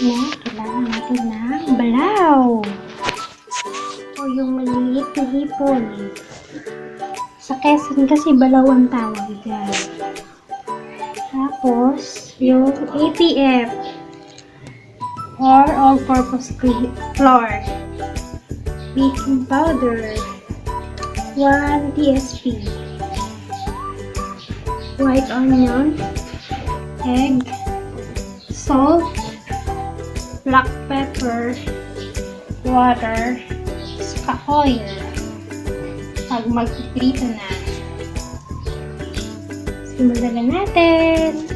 na kailangan natin ng balaw. O yung maliliit na hipon. Sa Quezon kasi balaw ang tawag dyan. Tapos, yung APF or all-purpose flour. Baking powder. 1 TSP. White onion. Egg. Salt. Black pepper. Water. Saka oil. Pag magpiprito na. Simulan na natin.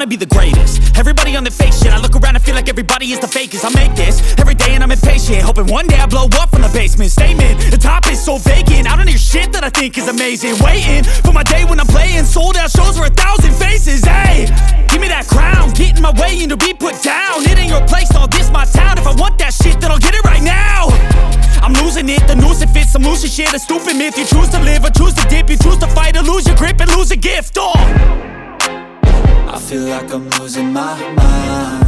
wanna be the greatest. Everybody on the fake shit, I look around and feel like everybody is the fakest. I make this every day and I'm impatient, hoping one day I blow up from the basement. Statement, the top is so vacant, I don't hear shit that I think is amazing. Waiting for my day when I'm playing sold out shows for 1,000 faces. Hey, give me that crown, get in my way and to be put down. It ain't your place, all this my town. If I want that shit, then I'll get it right now. I'm losing it, the noose it fits, I'm losing shit. A stupid myth, you choose to live or choose to dip. You choose to fight or lose your grip and lose a gift. I feel like I'm losing my mind.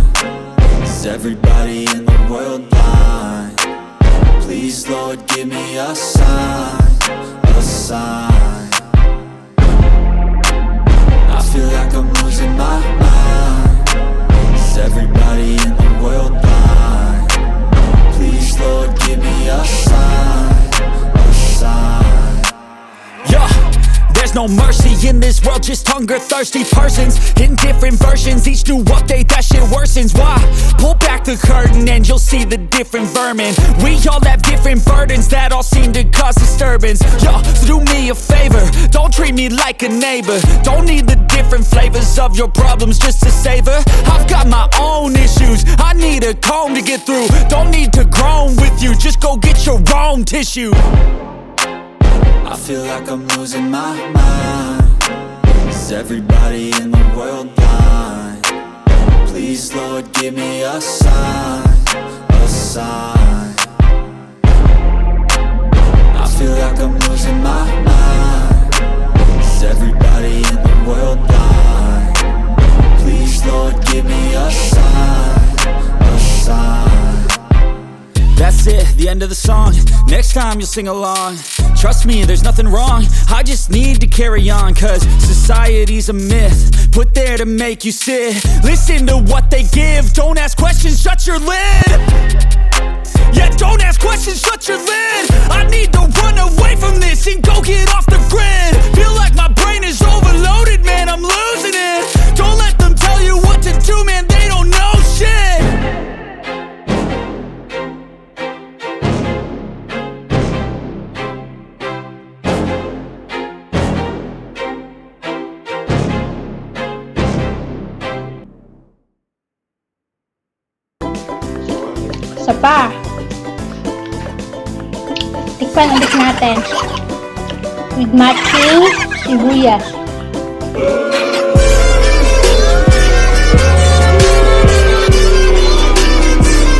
Is everybody in the world blind? Please, Lord, give me a sign, a sign. I feel like I'm losing my mind. Is everybody in the world blind? Please, Lord, give me a sign, a sign. Yeah, there's no mercy in this world, just hunger-thirsty persons in different versions. Each new update, that shit worsens. Why? Pull back the curtain and you'll see the different vermin. We all have different burdens that all seem to cause disturbance. Yo, so do me a favor, don't treat me like a neighbor. Don't need the different flavors of your problems just to savor. I've got my own issues, I need a comb to get through. Don't need to groan with you, just go get your own tissue. I feel like I'm losing my mind. Is everybody in the world blind? Please, Lord, give me a sign, a sign. I feel like I'm losing my mind. Is everybody in the world blind? Please, Lord, give me a sign, a sign. That's it, the end of the song. Next time you'll sing along. Trust me, there's nothing wrong. I just need to carry on, cause society's a myth put there to make you sit. Listen to what they give. Don't ask questions, shut your lid. Yeah, don't ask questions, shut your lid. I need to run away from this and go get off the grid. Feel like my brain is overloaded, man, I'm losing it. Don't let them tell you what to do, man, they don't know shit. Isa pa. Tikpan ulit natin. With matching sibuyas.